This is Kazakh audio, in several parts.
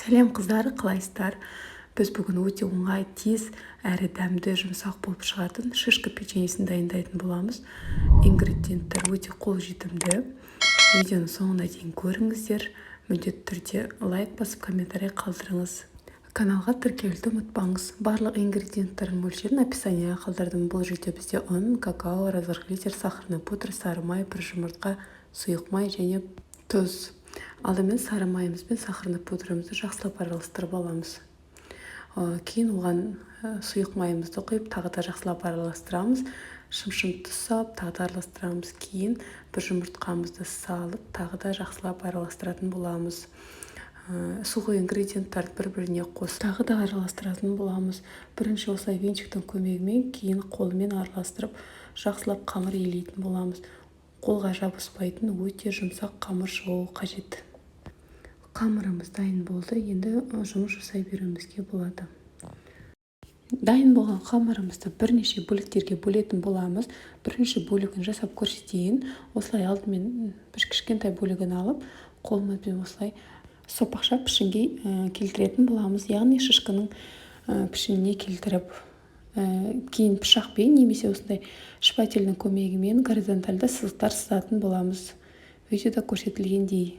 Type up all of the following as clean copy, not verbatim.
Сәлем қыздар, қалайсыздар? Біз бүгін өте оңай, тез әрі дәмді, жұмсақ болып шығатын шишка печеньесін дайындайтын боламыз. Ингредиенттер өте қолжетімді. Видеоны соңына дейін көріңіздер. Міндетті түрде лайк басып, комментарий қалдырыңыз. Каналға тіркелуді ұмытпаңыз. Барлық ингредиенттердің мөлшерін описанияға қалдырдым. Бұл жерде бізде ұн, какао, разрыхлитель, сахарный пудра, сары май, бір жұмыртқа, сұйық май және тұз. Алдымен сары майымыз бен сахарный пудрамызды жақсылап араластырып аламыз. Кейін оған сұйық майымызды құйып, тағы да жақсылап араластырамыз. Шым-шым тұз салып, тағы да араластырамыз. Кейін бір жұмыртқамызды салып, тағы да жақсылап араластыратын боламыз. Сухой ингредиенттарды бір-біріне қосып, тағы да араластыратын боламыз. Бірінші осылай венчиктің көмегімен, кейін қолмен араластырып, жақсылап қамыр илейтін боламыз. Қолға жабыспайтын өте жұмсақ қамыр шығуы қажет. Қамырымыз дайын болды, енді жұмыс жасай беруімізге болады. Дайын болған қамырымызды бірнеше бөліктерге бөлетін боламыз. Бірінші бөлігін жасап көрсетейін. Осылай алдымен бір кішкентай бөлігін алып, қолымызбен осылай сопақша пішінге келтіретін боламыз. Яғни шишканың пішініне келтіріп, кейін пышақпен немесе осындай шпательдің көмегімен горизонтальды сызықтар сызатын боламыз. Видеода көрсетілгендей.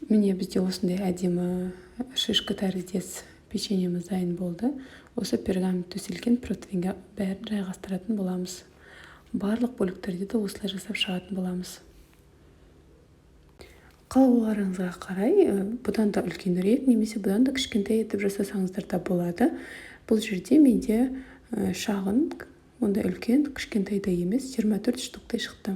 Міне бізде осындай әдемі шишка тәріздес печеньеміз дайын болды. Осы пергамент төселген противеньге бәрін жайғастыратын боламыз. Барлық бөліктерде де осылай жасап шығатын боламыз. Қалауларыңызға қарай, бұдан да үлкенірек немесе бұдан да кішкентай етіп жасасаңыздар да болады. Бұл жерде менде шағын, онда үлкен, кішкентай да емес, 24 штуктай шықты.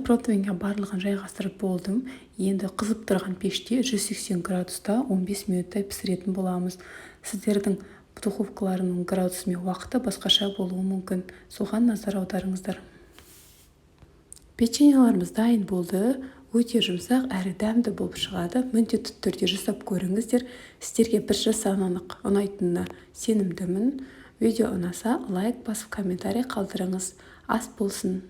Противеньге барлығын жайғастырып болдым. Енді қызып тұрған пеште 180 градуста 15 минуттай пісіретін боламыз. Сіздердің духовкаларының градусы мен уақыты басқаша болуы мүмкін. Соған назар аударыңыздар. Печеньеларымыз дайын болды. Өте жұмсақ әрі дәмді болып шығады. Міндетті түрде жасап көріңіздер. Сіздерге бір жасаған анық ұнайтынына сенімдімін. Видео ұнаса лайк басып, комментарий қалдырыңыз. Ас болсын.